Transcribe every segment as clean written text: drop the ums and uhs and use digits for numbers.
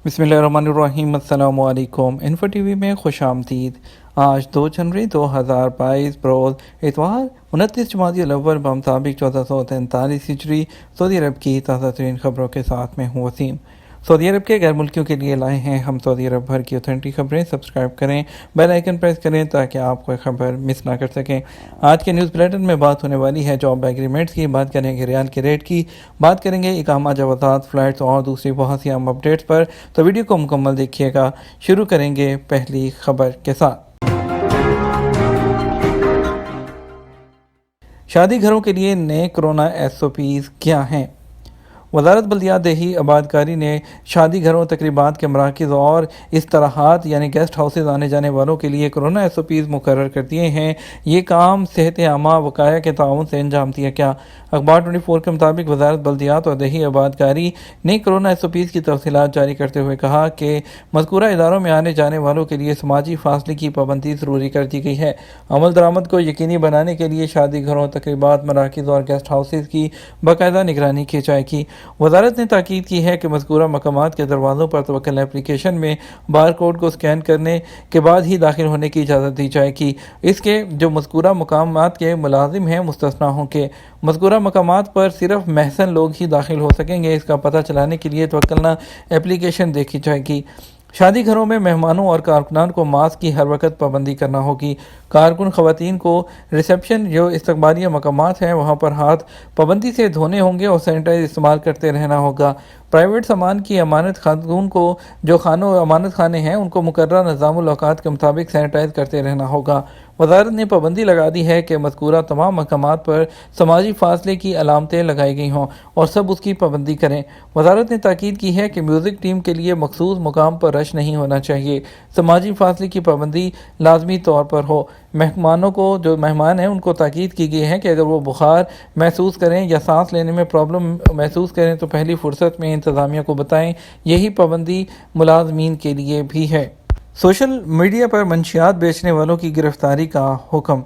بسم اللہ الرحمن الرحیم۔ السلام علیکم۔ انفو ٹی وی میں خوش آمدید۔ آج 2 جنوری 2022 بروز اتوار 29 جمادی الاول بمطابق 1443 ہجری سعودی عرب کی تازہ ترین خبروں کے ساتھ میں ہوں وسیم۔ سعودی عرب کے غیر ملکیوں کے لیے لائے ہیں ہم سعودی عرب بھر کی اوتھینٹک خبریں۔ سبسکرائب کریں، بیل آئیکن پریس کریں تاکہ آپ کوئی خبر مس نہ کر سکیں۔ آج کے نیوز بلیٹن میں بات ہونے والی ہے جاب ایگریمنٹس کی، بات کریں گے ریال کے ریٹ کی، بات کریں گے اقامہ جوازات، فلائٹس اور دوسری بہت سی اہم اپڈیٹس پر، تو ویڈیو کو مکمل دیکھیے گا۔ شروع کریں گے پہلی خبر کے ساتھ۔ شادی گھروں کے لیے نئے کورونا ایس او پیز کیا ہیں؟ وزارت بلدیات دیہی آبادکاری نے شادی گھروں، تقریبات کے مراکز اور استراحات یعنی گیسٹ ہاؤسز آنے جانے والوں کے لیے کورونا ایس او پیز مقرر کر دیے ہیں۔ یہ کام صحت عامہ وقایہ کے تعاون سے انجام دیا گیا۔ اخبار 24 کے مطابق وزارت بلدیات اور دیہی آبادکاری نے کورونا ایس او پیز کی تفصیلات جاری کرتے ہوئے کہا کہ مذکورہ اداروں میں آنے جانے والوں کے لیے سماجی فاصلے کی پابندی ضروری کر دی گئی ہے۔ عمل درآمد کو یقینی بنانے کے لیے شادی گھروں، تقریبات، مراکز اور گیسٹ ہاؤسز کی باقاعدہ نگرانی کی جائے گی۔ وزارت نے تاکید کی ہے کہ مذکورہ مقامات کے دروازوں پر توکل اپلیکیشن میں بار کوڈ کو اسکین کرنے کے بعد ہی داخل ہونے کی اجازت دی جائے گی۔ اس کے جو مذکورہ مقامات کے ملازم ہیں مستثنیٰ ہوں گے۔ مذکورہ مقامات پر صرف محسن لوگ ہی داخل ہو سکیں گے۔ اس کا پتہ چلانے کے لیے توکلنا اپلیکیشن دیکھی جائے گی۔ شادی گھروں میں مہمانوں اور کارکنان کو ماسک کی ہر وقت پابندی کرنا ہوگی۔ کارکن خواتین کو ریسیپشن جو استقبالیہ مقامات ہیں وہاں پر ہاتھ پابندی سے دھونے ہوں گے اور سینیٹائز استعمال کرتے رہنا ہوگا۔ پرائیویٹ سامان کی امانت خاتون کو جو خانوں امانت خانے ہیں ان کو مقررہ نظام الاوقات کے مطابق سینیٹائز کرتے رہنا ہوگا۔ وزارت نے پابندی لگا دی ہے کہ مذکورہ تمام مقامات پر سماجی فاصلے کی علامتیں لگائی گئی ہوں اور سب اس کی پابندی کریں۔ وزارت نے تاکید کی ہے کہ میوزک ٹیم کے لیے مخصوص مقام پر رش نہیں ہونا چاہیے۔ سماجی فاصلے کی پابندی لازمی طور پر ہو۔ مہمانوں کو جو مہمان ہیں ان کو تاکید کی گئی ہے کہ اگر وہ بخار محسوس کریں یا سانس لینے میں پرابلم محسوس کریں تو پہلی فرصت میں انتظامیہ کو بتائیں۔ یہی پابندی ملازمین کے لیے بھی ہے۔ سوشل میڈیا پر منشیات بیچنے والوں کی گرفتاری کا حکم۔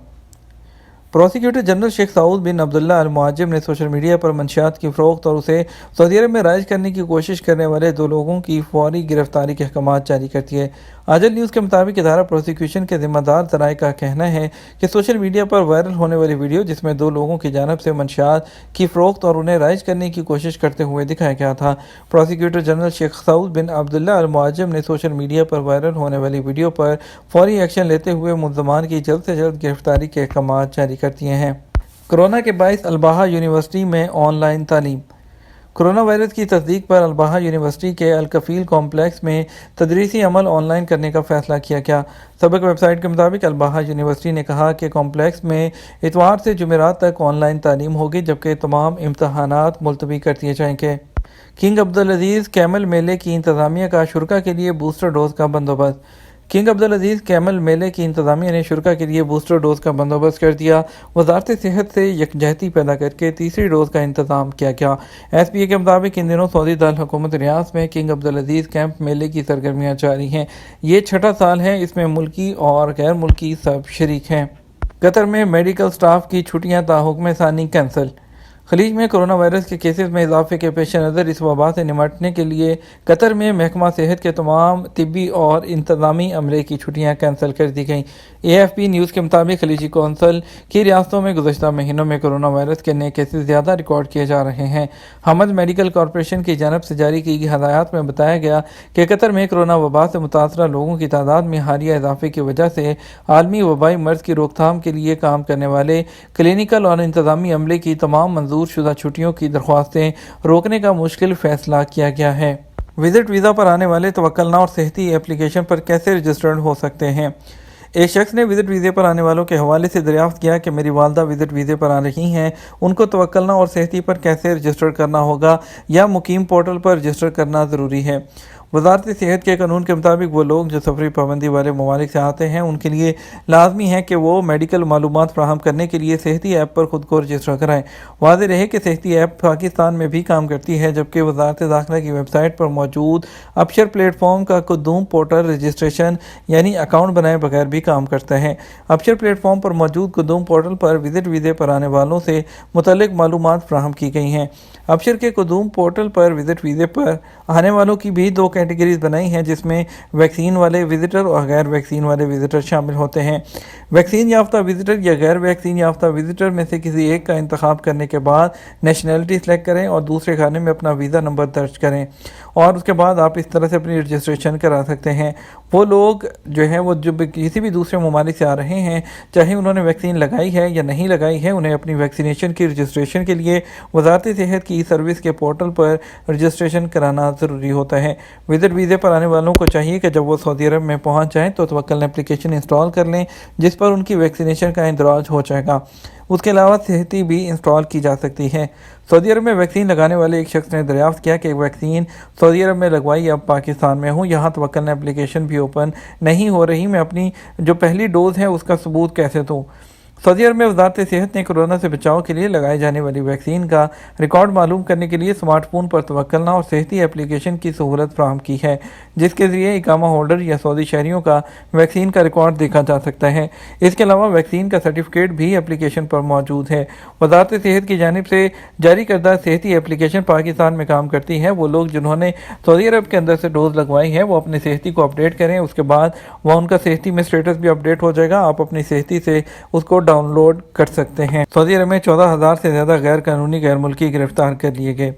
پروسیکیوٹر جنرل شیخ سعود بن عبداللہ المعجم نے سوشل میڈیا پر منشیات کی فروخت اور اسے سعودی عرب میں رائج کرنے کی کوشش کرنے والے 2 لوگوں کی فوری گرفتاری کے احکامات جاری کر دیے۔ آجل نیوز کے مطابق ادارہ پروسیکیوشن کے ذمہ دار ذرائع کا کہنا ہے کہ سوشل میڈیا پر وائرل ہونے والی ویڈیو جس میں 2 لوگوں کی جانب سے منشیات کی فروخت اور انہیں رائج کرنے کی کوشش کرتے ہوئے دکھایا گیا تھا۔ پروسیکیوٹر جنرل شیخ سعود بن عبداللہ المعجم نے سوشل میڈیا پر وائرل ہونے والی ویڈیو پر فوری ایکشن لیتے ہوئے ملزمان کی جلد سے جلد گرفتاری کے احکامات جاری کر دیے ہیں۔ کورونا کے باعث الباحہ یونیورسٹی میں آن لائن تعلیم۔ کورونا وائرس کی تصدیق پر الباحہ یونیورسٹی کے الکفیل کمپلیکس میں تدریسی عمل آن لائن کرنے کا فیصلہ کیا گیا۔ سابق ویب سائٹ کے مطابق الباحہ یونیورسٹی نے کہا کہ کمپلیکس میں اتوار سے جمعرات تک آن لائن تعلیم ہوگی جبکہ تمام امتحانات ملتوی کر دیے جائیں گے۔ کنگ عبدالعزیز کیمل میلے کی انتظامیہ کا شرکاء کے لیے بوسٹر ڈوز کا بندوبست۔ کنگ عبدالعزیز کیمل میلے کی انتظامیہ نے شرکاء کے لیے بوسٹر ڈوز کا بندوبست کر دیا۔ وزارت صحت سے یکجہتی پیدا کر کے تیسری ڈوز کا انتظام کیا گیا۔ ایس پی اے کے مطابق ان دنوں سعودی دارالحکومت ریاض میں کنگ عبدالعزیز کیمپ میلے کی سرگرمیاں جاری ہیں۔ یہ 6واں سال ہے، اس میں ملکی اور غیر ملکی سب شریک ہیں۔ قطر میں میڈیکل سٹاف کی چھٹیاں تاحکم ثانی کینسل۔ خلیج میں کورونا وائرس کے کیسز میں اضافے کے پیش نظر اس وبا سے نمٹنے کے لیے قطر میں محکمہ صحت کے تمام طبی اور انتظامی عملے کی چھٹیاں کینسل کر دی گئیں۔ اے ایف پی نیوز کے مطابق خلیجی کونسل کی ریاستوں میں گزشتہ مہینوں میں کورونا وائرس کے نئے کیسز زیادہ ریکارڈ کیے جا رہے ہیں۔ حمد میڈیکل کارپوریشن کی جانب سے جاری کی گئی ہدایات میں بتایا گیا کہ قطر میں کورونا وبا سے متاثرہ لوگوں کی تعداد میں حالیہ اضافے کی وجہ سے عالمی وبائی مرض کی روک تھام کے لیے کام کرنے والے کلینیکل اور انتظامی عملے کی تمام منظور شدہ چھٹیوں کی درخواستیں روکنے کا مشکل فیصلہ کیا گیا ہے۔ وزٹ ویزا پر آنے والے توکلنا اور صحتی اپلیکیشن پر کیسے رجسٹرڈ ہو سکتے ہیں؟ ایک شخص نے وزٹ ویزے پر آنے والوں کے حوالے سے دریافت کیا کہ میری والدہ وزٹ ویزے پر آ رہی ہیں، ان کو توکلنا اور صحتی پر کیسے رجسٹر کرنا ہوگا یا مقیم پورٹل پر رجسٹر کرنا ضروری ہے۔ وزارت صحت کے قانون کے مطابق وہ لوگ جو سفری پابندی والے ممالک سے آتے ہیں ان کے لیے لازمی ہے کہ وہ میڈیکل معلومات فراہم کرنے کے لیے صحتی ایپ پر خود کو رجسٹر کرائیں۔ واضح رہے کہ صحتی ایپ پاکستان میں بھی کام کرتی ہے جبکہ وزارت داخلہ کی ویب سائٹ پر موجود ابشر پلیٹ فارم کا قدوم پورٹل رجسٹریشن یعنی اکاؤنٹ بنائے بغیر بھی کام کرتا ہے۔ ابشر پلیٹ فارم پر موجود قدوم پورٹل پر وزٹ ویزے پر آنے والوں سے متعلق معلومات فراہم کی گئی ہیں۔ ابشر کے قدوم پورٹل پر وزٹ ویزے پر آنے والوں کی بھی 2 कैटेगरीज बनाई हैं जिसमें वैक्सीन वाले विजिटर और गैर वैक्सीन वाले विजिटर शामिल होते हैं। वैक्सीन याफ्ता विजिटर या गैर वैक्सीन याफ्ता विजिटर में से किसी एक का इंतखाब करने के बाद नेशनैलिटी सेलेक्ट करें और दूसरे खाने में अपना वीज़ा नंबर दर्ज करें और उसके बाद आप इस तरह से अपनी रजिस्ट्रेशन करा सकते हैं। वो लोग जो हैं वो जो किसी भी दूसरे ममालिक से आ रहे हैं, चाहे उन्होंने वैक्सीन लगाई है या नहीं लगाई है, उन्हें अपनी वैक्सीनेशन की रजिस्ट्रेशन के लिए वज़ारत सेहत की सर्विस के पोर्टल पर रजिस्ट्रेशन कराना ज़रूरी होता है। विजिट वीज़े पर आने वालों को चाहिए कि जब वो सऊदी अरब में पहुंच जाएं तो तवक्कल एप्लीकेशन इंस्टॉल कर लें जिस पर उनकी वैक्सीनेशन का इंदराज हो जाएगा। उसके अलावा सेहती भी इंस्टॉल की जा सकती है। सऊदी अरब में वैक्सीन लगाने वाले एक शख्स ने दरियाफ्त किया कि वैक्सीन सऊदी अरब में लगवाई, अब पाकिस्तान में हूँ, यहाँ तवक्कल एप्लीकेशन भी ओपन नहीं हो रही, मैं अपनी जो पहली डोज़ है उसका सबूत कैसे दूँ। सऊदी अरब में वज़ारत सेहत ने कोरोना से बचाव के लिए लगाए जाने वाली वैक्सीन का रिकॉर्ड मालूम करने के लिए स्मार्टफोन पर तवक्कलना और सेहती एप्लीकेशन की सहूलत फराहम की है, जिसके ज़रिए इकामा होल्डर या सऊदी शहरियों का वैक्सीन का रिकॉर्ड देखा जा सकता है। इसके अलावा वैक्सीन का सर्टिफिकेट भी एप्लीकेशन पर मौजूद है। वज़ारत सेहत की जानिब से जारी करदा सेहती एप्लीकेशन पाकिस्तान में काम करती है। वो लोग जिन्होंने सऊदी अरब के अंदर से डोज़ लगवाई है वो अपनी सेहती को अपडेट करें, उसके बाद वह उनका सेहती में स्टेटस भी अपडेट हो जाएगा। आप अपनी सेहती से उसको डाउनलोड कर सकते हैं। सऊदी अरब में 14,000 से ज़्यादा गैर कानूनी गैर मुल्की गिरफ्तार कर लिए गए।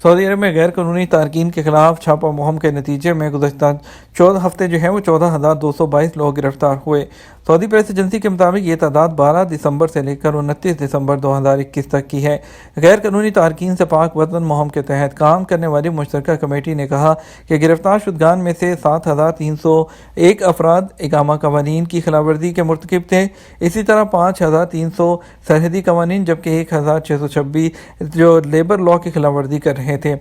सऊदी अरब में गैर कानूनी तारकीन के खिलाफ छापा मुहिम के नतीजे में गुज़श्ता 14 हफ्ते जो है वो 14,222 लोग गिरफ्तार हुए। सऊदी प्रेस एजेंसी के मुताबिक ये तादाद 12 दिसंबर से लेकर 29 दिसंबर 2021 तक की है। गैर कानूनी तारकीन से पाक वतन मुहिम के तहत काम करने वाली मुश्तरका कमेटी ने कहा कि गिरफ्तार शुदगान में से 7,301 अफराद इकामा कवानीन की खिलाफवर्जी के मुर्तकिब थे। इसी तरह 5,300 सरहदी कवानीन जबकि 1,626 जो लेबर लॉ की खिलाफवर्जी कर रहे थे।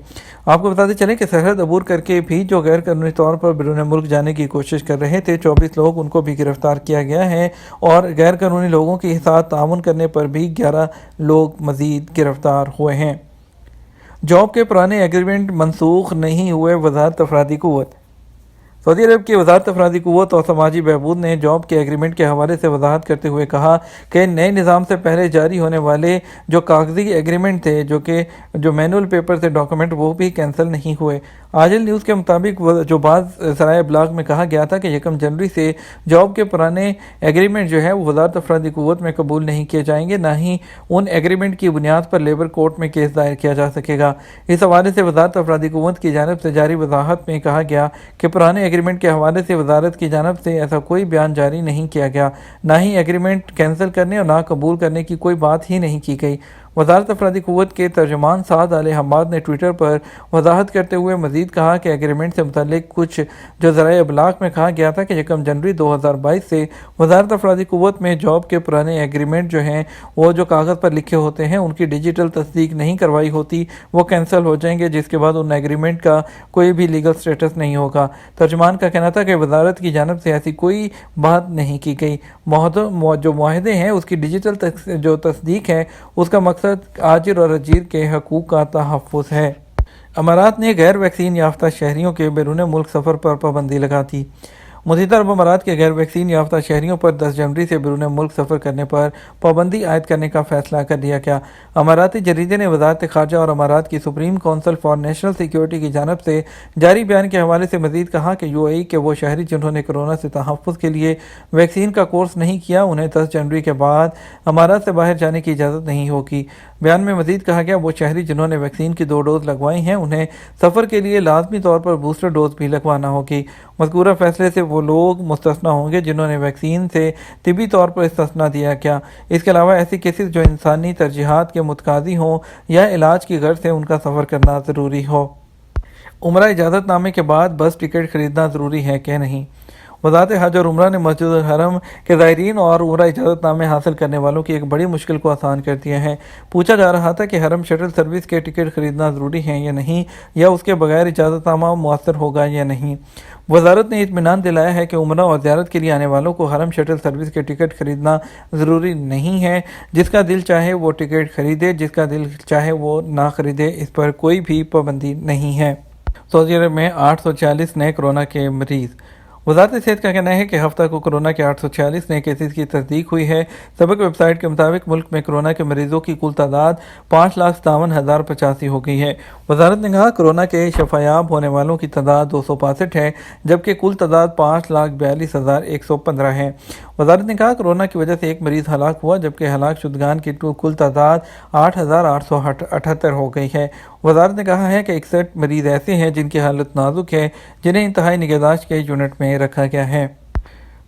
आपको बताते चलें कि सरहद अबूर करके भी जो गैर कानूनी तौर पर बैरून मुल्क जाने की कोशिश कर रहे थे 24 लोग, उनको भी गिरफ्तार किया गया है और गैर कानूनी लोगों के साथ ताउन करने पर भी 11 लोग मजीद गिरफ्तार हुए हैं। जॉब के पुराने एग्रीमेंट मनसूख नहीं हुए, वज़ारत अफरादी क़ुव्वत। सऊदी अरब की वज़ारत अफरादी क़ुव्वत और समाजी बहबूद ने जॉब के एग्रीमेंट के हवाले से वजाहत करते हुए कहा कि नए निज़ाम से पहले जारी होने वाले जो कागजी एग्रीमेंट थे जो मैनुअल पेपर से डॉक्यूमेंट वो भी कैंसिल नहीं हुए। आजिल न्यूज़ के मुताबिक जो बाज़ सराय ब्लॉग में कहा गया था कि 1 जनवरी से जॉब के पुराने एग्रीमेंट जो है वो वज़ारत अफरादी क़ुव्वत में कबूल नहीं किए जाएंगे, ना ही उन एग्रीमेंट की बुनियाद पर लेबर कोर्ट में केस दायर किया जा सकेगा। इस हवाले से वज़ारत अफरादी क़ुव्वत की जानिब से जारी वजाहत में कहा गया कि पुराने एग्रीमेंट के हवाले से वजारत की जानिब से ऐसा कोई बयान जारी नहीं किया गया, ना ही एग्रीमेंट कैंसिल करने और ना कबूल करने की कोई बात ही नहीं की गई। वज़ारत अफरादी क़ुव्वत के तर्जुमान साद अल हम्माद ने ट्विटर पर वजाहत करते हुए मज़ीद कहा कि एग्रीमेंट से मुतल्लिक कुछ जो ज़राए इब्लाग में कहा गया था कि 1 जनवरी 2022 से वज़ारत अफरादी क़ुव्वत में जॉब के पुराने एग्रीमेंट जो हैं वो जो कागज़ पर लिखे होते हैं उनकी डिजिटल तस्दीक नहीं करवाई होती, वो कैंसिल हो जाएंगे, जिसके बाद उन एग्रीमेंट का कोई भी लीगल स्टेटस नहीं होगा। तर्जुमान का कहना था कि वज़ारत की जानिब से ऐसी कोई बात नहीं की गई। जो मुआहदे हैं उसकी डिजिटल जो तस्दीक है उसका मकसद आजिर और अजीर के हकूक़ का तहफ़्फ़ुज़ है। अमारात ने गैर वैक्सीन याफ्ता शहरियों के बैरून मुल्क सफ़र पर पाबंदी लगा दी। मुत्तहिदा अरब अमारात के गैर वैक्सीन याफ्ता शहरियों पर 10 जनवरी से बैरून मुल्क सफ़र करने पर पाबंदी आयद करने का फैसला कर लिया गया। अमाराती जरीदे ने वज़ारत ख़ारजा और अमारात की supreme council for national security की जानिब से जारी बयान के हवाले से मज़ीद कहा कि UAE के वो शहरी जिन्होंने कोरोना से तहफ़्फ़ुज़ के लिए वैक्सीन का कोर्स नहीं किया उन्हें 10 जनवरी के बाद अमारात से बाहर जाने की इजाज़त नहीं होगी। बयान में मज़ीद कहा गया वो शहरी जिन्होंने वैक्सीन की 2 डोज़ लगवाई हैं उन्हें सफ़र के लिए लाजमी तौर पर बूस्टर डोज भी लगवाना होगी। मज़कूरा फैसले से वो लोग मुस्तस्ना होंगे जिन्होंने वैक्सीन से तिबी तौर पर इस्तिस्ना दिया गया। इसके अलावा ऐसी केसेस जो इंसानी तरजीहात के मुतकादी हों या इलाज की गर्ज से उनका सफ़र करना ज़रूरी हो। उम्रा इजाज़तनामे के बाद बस टिकट ख़रीदना ज़रूरी है कि नहीं। वज़ारत हज और उम्रा ने मस्जिद हरम के ज़ायरीन और उम्रा इजाज़तनामे हासिल करने वालों की एक बड़ी मुश्किल को आसान कर दिया है। पूछा जा रहा था कि हरम शटल सर्विस के टिकट ख़रीदना ज़रूरी है या नहीं, या उसके बगैर इजाज़तनामा मुअस्सर होगा या नहीं। वज़ारत ने इत्मीनान दिलाया है कि उम्रा और ज़ियारत के लिए आने वालों को हरम शटल सर्विस के टिकट ख़रीदना ज़रूरी नहीं है। जिसका दिल चाहे वो टिकट ख़रीदे, जिसका दिल चाहे वो ना ख़रीदे, इस पर कोई भी पाबंदी नहीं है। सऊदी अरब में 840 नए कोरोना के मरीज़। वजारत सेहत का कहना है कि हफ्ता को कोरोना के 846 नए केसेस की तस्दीक हुई है। सबक वेबसाइट के मुताबिक मुल्क में कोरोना के मरीजों की कुल तादाद 5,57,085 हो गई है। वजारत ने कहा कोरोना के शफायाब होने वालों की तादाद 265 है, जबकि कुल तादाद 5,42,115 है। वजारत ने कहा कोरोना की वजह से एक मरीज हलाक हुआ, जबकि हलाक शुदगान की कुल तादाद 8,878 हो गई है। वजारत ने कहा है कि 61 मरीज ऐसे हैं जिनकी हालत नाजुक है, जिन्हें इंतहाई निगहदाश्त के यूनिट में रखा गया है।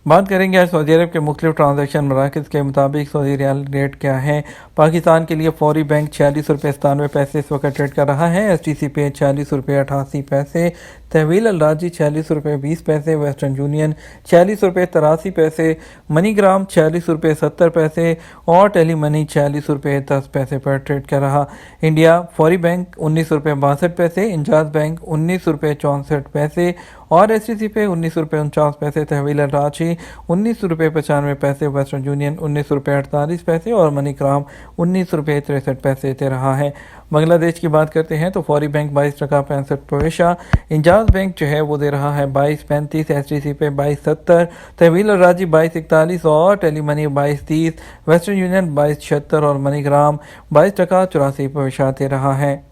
बात करेंगे आज सऊदी अरब के मुख्तलिफ ट्रांजेक्शन मराकज़ के मुताबिक सऊदी रियाल रेट क्या है। पाकिस्तान के लिए फौरी बैंक 46 रुपये 97 पैसे इस वक्त ट्रेड कर रहा है। STC पे 46 रुपये 88 पैसे, तहवील अलराजी 46 रुपये 20 पैसे, वेस्टर्न यूनियन 46 रुपये 83 पैसे, मनीग्राम 46 रुपये 70 पैसे और टेली मनी 46 रुपये 10 पैसे पर ट्रेड कर रहा। इंडिया फौरी बैंक 19 रुपये 62 पैसे, इंजाज बैंक 19 रुपये 64 पैसे और STC पे 19 रुपये 49 पैसे, तहवील अलराजी 19 रुपये 95 पैसे, वेस्टर्न यूनियन 19 रुपये 48 पैसे और मनीग्राम 19 रुपये 63 पैसे दे रहा है। बांग्लादेश की बात करते हैं तो फौरी बैंक 22 टका 65 पैसा, इंजाज बैंक जो है वो दे रहा है 22.35, STC पे 22.70, तहवील अलराजी 22.41 और टेली मनी 22.30, वेस्टर्न यूनियन 22.76 और मनीग्राम 22 टका 84 पैसा दे रहा है।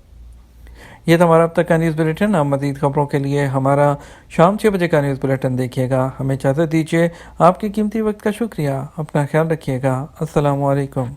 ये था हमारा अब तक का न्यूज़ बुलेटिन। आप मज़ीद खबरों के लिए हमारा शाम 6 बजे का न्यूज़ बुलेटिन देखिएगा। हमें इजाज़त दीजिए। आपके कीमती वक्त का शुक्रिया। अपना ख्याल रखिएगा। अस्सलामु अलैकुम।